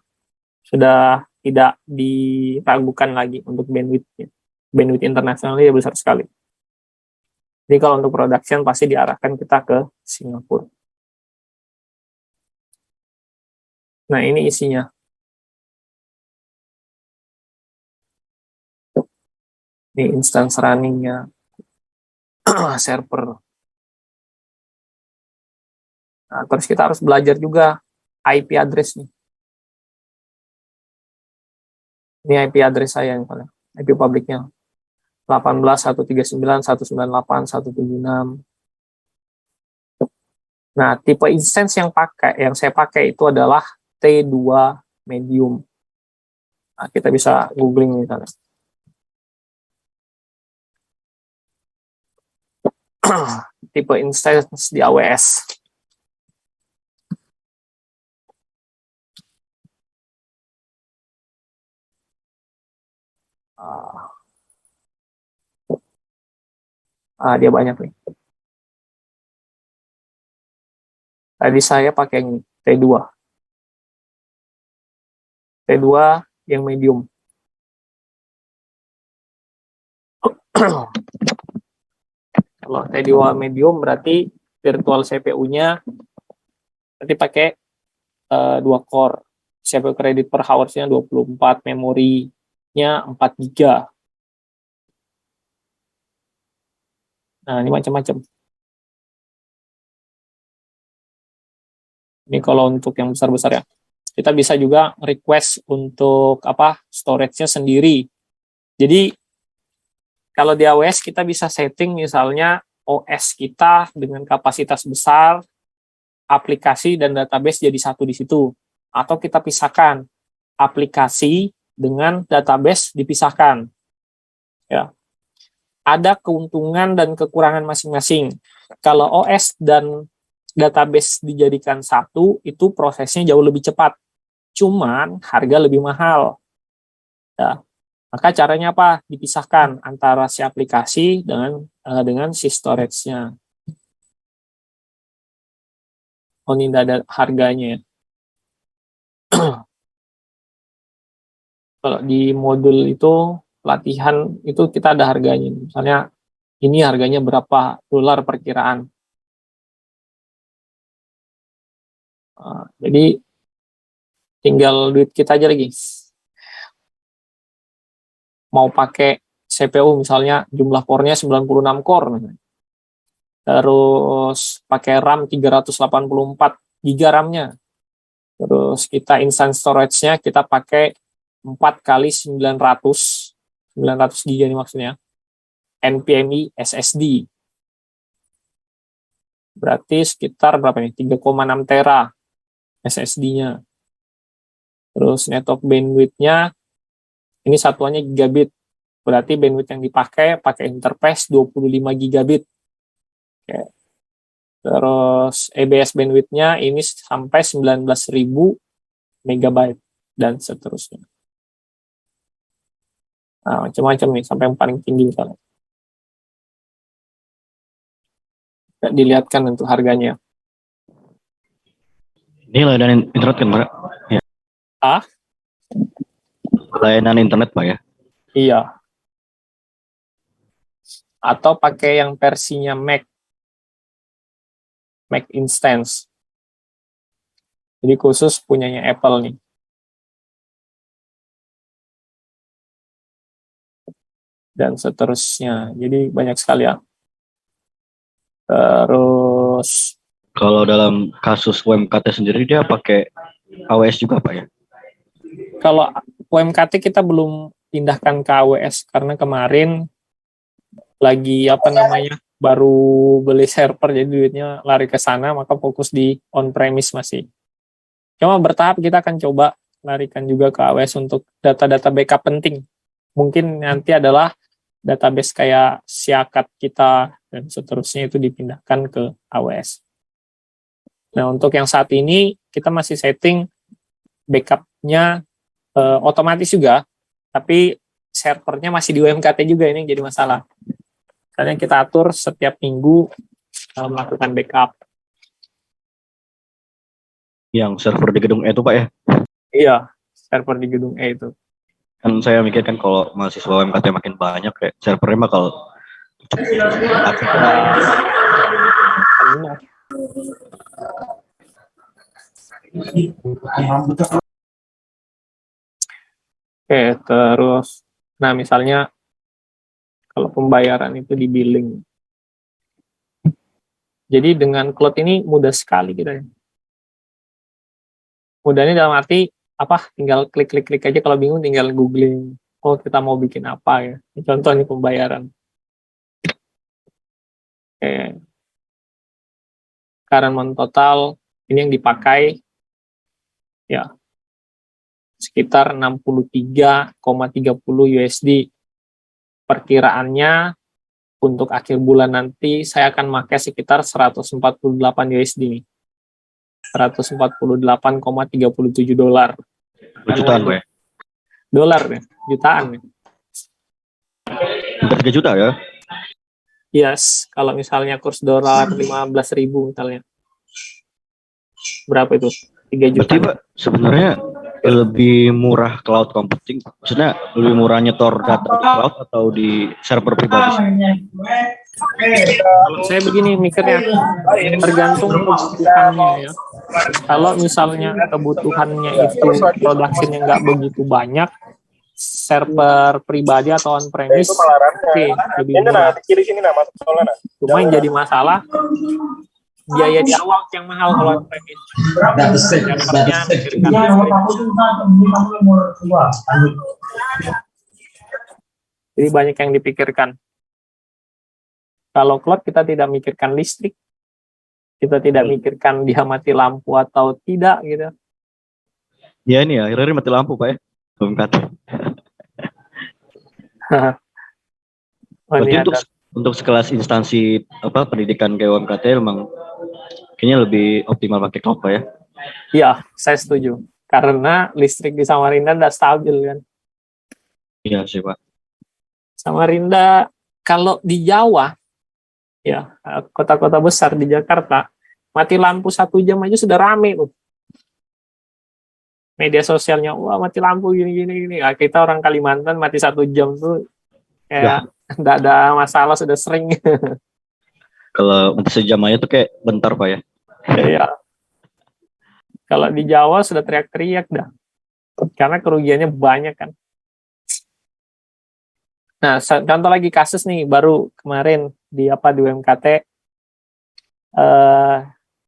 sudah tidak diragukan lagi untuk bandwidth. Bandwidth internasionalnya besar sekali. Jadi kalau untuk production pasti diarahkan kita ke Singapura. Nah, ini isinya. Ini instance running-nya server. Nah, terus kita harus belajar juga IP address nih. Ini IP address saya misalnya, IP publiknya 18.139.198.176. Nah, tipe instance yang saya pakai itu adalah T2 medium. Nah, kita bisa googling misalnya. Tipe instance di AWS. Dia banyak nih. Tadi saya pakai yang T2. T2 yang medium. Kalau T2 medium berarti virtual CPU-nya nanti pakai 2 core. CPU kredit per hours-nya 24, memorinya 4 GB. Nah, ini macam-macam. Ini kalau untuk yang besar-besar ya. Kita bisa juga request untuk storage-nya sendiri. Jadi kalau di AWS kita bisa setting misalnya OS kita dengan kapasitas besar, aplikasi dan database jadi satu di situ. Atau kita pisahkan aplikasi dengan database dipisahkan. Ya. Ada keuntungan dan kekurangan masing-masing. Kalau OS dan database dijadikan satu, itu prosesnya jauh lebih cepat. Cuman harga lebih mahal. Ya. Maka caranya apa? Dipisahkan antara si aplikasi dengan si storage-nya. Oh, ini ada harganya. Kalau di modul itu pelatihan itu kita ada harganya. Misalnya ini harganya berapa dolar perkiraan. Jadi tinggal duit kita aja lagi. Mau pakai CPU misalnya jumlah core-nya 96 core. Terus pakai RAM 384 GB RAM-nya. Terus kita instance storage-nya kita pakai 4 kali 900 GB ini maksudnya. NVMe SSD. Berarti sekitar berapa nih? 3,6 tera SSD-nya. Terus network bandwidth-nya ini satuannya gigabit. Berarti bandwidth yang dipakai pakai interface 25 gigabit. Oke. Terus EBS bandwidth-nya ini sampai 19.000 megabyte dan seterusnya. Nah, macam-macam nih sampai yang paling tinggi misalnya. Dilihatkan untuk harganya. Ini lah dan internet kan, Pak? Ya. Layanan internet Pak ya. Iya. Atau pakai yang versinya Mac Instance. Jadi khusus punyanya Apple nih. Dan seterusnya. Jadi banyak sekali ya. Terus Kalau dalam kasus UMKT sendiri dia pakai AWS juga Pak ya. kalau UMKT kita belum pindahkan ke AWS karena kemarin lagi baru beli server jadi duitnya lari ke sana, maka fokus di on premise masih. Cuma bertahap kita akan coba larikan juga ke AWS untuk data-data backup penting. Mungkin nanti adalah database kayak Siakat kita dan seterusnya itu dipindahkan ke AWS. Nah, untuk yang saat ini kita masih setting backupnya otomatis juga, tapi servernya masih di UMKT juga, ini yang jadi masalah. Karena kita atur setiap minggu melakukan backup. Yang server di gedung E itu Pak ya. Iya, server di gedung E itu. Kan saya mikir kan kalau mahasiswa UMKT makin banyak kayak servernya bakal Benar. Oke, terus, nah misalnya kalau pembayaran itu di billing. Jadi dengan cloud ini mudah sekali kita ya. Mudahnya dalam arti apa? Tinggal klik aja, kalau bingung tinggal googling. Oh, kita mau bikin apa ya? Ini contoh nih pembayaran. Oke. Current amount total ini yang dipakai ya sekitar 63,30 USD. Perkiraannya untuk akhir bulan nanti saya akan pakai sekitar 148 USD nih. 148,37 dolar. jutaan Pak ya. Dolar ya, jutaan ya. Hampir 3 juta ya. Yes, kalau misalnya kurs dolar 15.000 misalnya. Berapa itu? 3 juta. Berarti Pak sebenarnya lebih murah cloud computing. Maksudnya lebih murah nyetor data di cloud atau di server pribadi? Kalau saya begini mikirnya, tergantung kebutuhannya ya. Kalau misalnya kebutuhannya itu produksinya nggak begitu banyak, server pribadi atau on premise, oke, lebih murah. Cuma yang jadi masalah biaya di awal yang mahal kalau on premise. Servernya mikirkan jadi banyak yang dipikirkan. Kalau cloud kita tidak mikirkan listrik, kita tidak mikirkan dia mati lampu atau tidak gitu. Ya ini ya, akhirnya mati lampu Pak ya. UMKT. Berarti untuk sekelas instansi pendidikan kayak UMKT memang kayaknya lebih optimal pakai cloud Pak ya. Iya, saya setuju. Karena listrik di Samarinda udah stabil kan. Iya sih Pak. Samarinda kalau di Jawa, ya kota-kota besar di Jakarta, mati lampu 1 jam aja sudah rame tuh. Media sosialnya, wah mati lampu gini. Nah, kita orang Kalimantan mati 1 jam tuh kayak nggak ada masalah, sudah sering. Kalau mati sejam aja tuh kayak bentar Pak ya. Iya. Kalau di Jawa sudah teriak-teriak dah. Karena kerugiannya banyak kan. Nah, contoh lagi kasus nih baru kemarin di UMKT,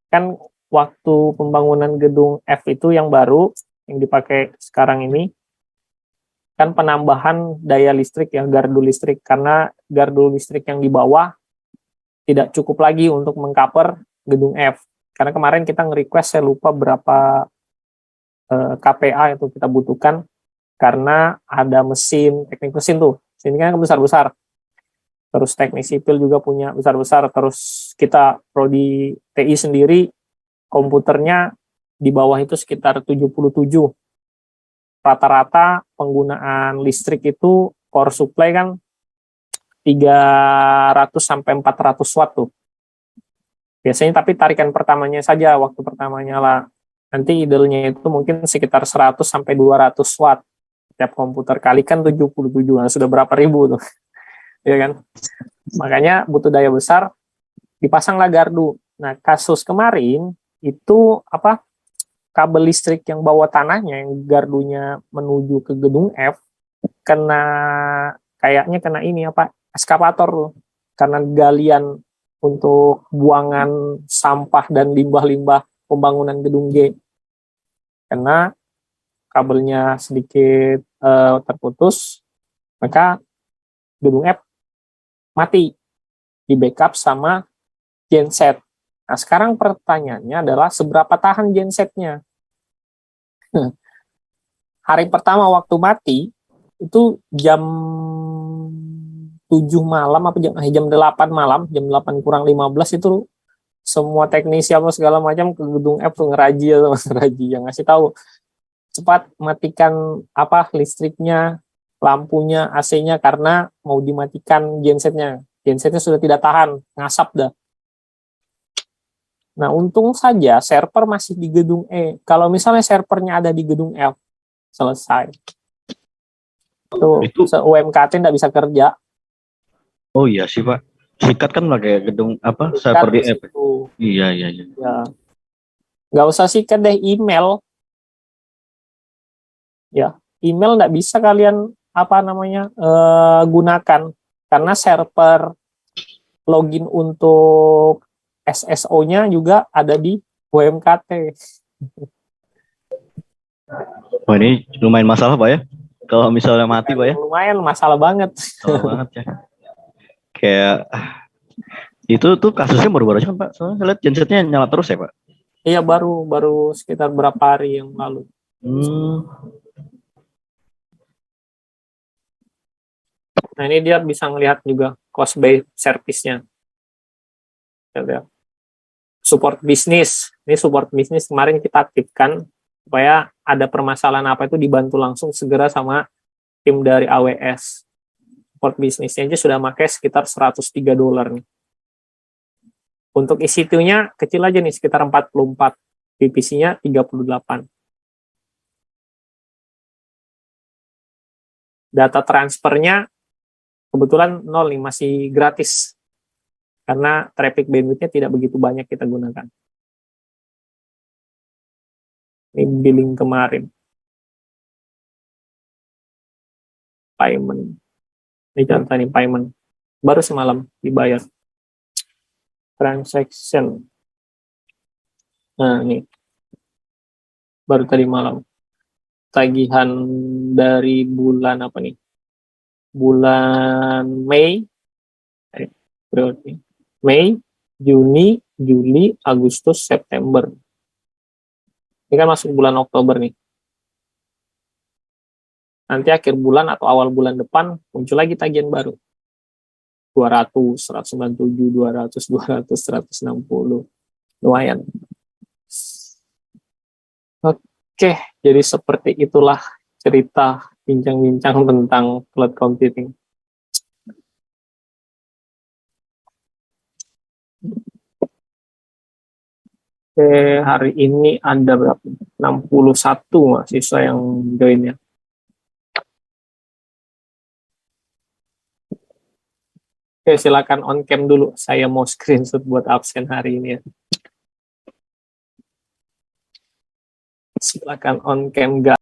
kan waktu pembangunan gedung F itu yang baru yang dipakai sekarang ini kan penambahan daya listrik ya, gardu listrik, karena gardu listrik yang di bawah tidak cukup lagi untuk mengcover gedung F. Karena kemarin kita nge-request, saya lupa berapa KPA itu kita butuhkan karena ada teknik mesin tuh. Ini kan besar-besar. Terus teknik sipil juga punya besar-besar. Terus kita prodi TI sendiri, komputernya di bawah itu sekitar 77. Rata-rata penggunaan listrik itu power supply kan 300 sampai 400 watt tuh. Biasanya tapi tarikan pertamanya saja, waktu pertamanya lah. Nanti idle-nya itu mungkin sekitar 100 sampai 200 watt setiap komputer, kalikan 77, nah sudah berapa ribu tuh. Ya kan? Makanya butuh daya besar, dipasanglah gardu. Nah, kasus kemarin itu apa? Kabel listrik yang bawa tanahnya, yang gardunya menuju ke gedung F, kayaknya kena ini apa? Eskavator loh. Karena galian untuk buangan sampah dan limbah-limbah pembangunan gedung G. Karena kabelnya sedikit terputus, maka gedung F mati, di backup sama genset. Nah, sekarang pertanyaannya adalah seberapa tahan gensetnya? Hari pertama waktu mati, itu jam 7 malam, apa jam 8 malam, jam 8 kurang 15 itu semua teknisi apa segala macam ke gedung F tuh ngeraji ya, ngeraji yang ngasih tahu cepat matikan apa listriknya, lampunya, AC-nya karena mau dimatikan gensetnya. Gensetnya sudah tidak tahan, ngasap dah. Nah, untung saja server masih di gedung E. Kalau misalnya servernya ada di gedung F, selesai. Itu UMKT tidak bisa kerja. Oh iya sih Pak. Sikat kan pakai gedung apa? Sikat Server di di F. situ. Iya. Ya. Nggak usah sikat deh, email. Ya, email nggak bisa kalian apa namanya gunakan karena server login untuk SSO-nya juga ada di UMKT. Wah ini lumayan masalah Pak ya. Kalau misalnya mati Pak ya. Lumayan masalah banget. Masalah banget ya. Kayak itu tuh kasusnya baru-baru aja kan Pak. Soalnya saya lihat gensetnya nyala terus ya Pak. Iya, baru sekitar berapa hari yang lalu. Nah, ini dia bisa ngelihat juga cost by service-nya. Support bisnis. Ini support bisnis kemarin kita aktifkan supaya ada permasalahan apa itu dibantu langsung segera sama tim dari AWS. Support bisnisnya aja sudah pakai sekitar $103 nih. Untuk EC2-nya kecil aja nih, sekitar 44. VPC-nya 38. Data transfernya kebetulan 0 nih, masih gratis. Karena traffic bandwidth-nya tidak begitu banyak kita gunakan. Ini billing kemarin. Payment. Ini contoh nih, payment. Baru semalam dibayar. Transaction. Nah, ini. Baru tadi malam. Tagihan dari bulan apa nih? Bulan Mei. Mei, Juni, Juli, Agustus, September. Ini kan masuk bulan Oktober nih. Nanti akhir bulan atau awal bulan depan muncul lagi tagihan baru. 200, 197, 200, 200, 160. Lumayan. Oke, jadi seperti itulah cerita bincang-bincang tentang cloud computing. Oke, hari ini ada berapa? 61 mahasiswa yang join ya. Oke, silakan on cam dulu. Saya mau screenshot buat absen hari ini ya. Silakan on cam, guys.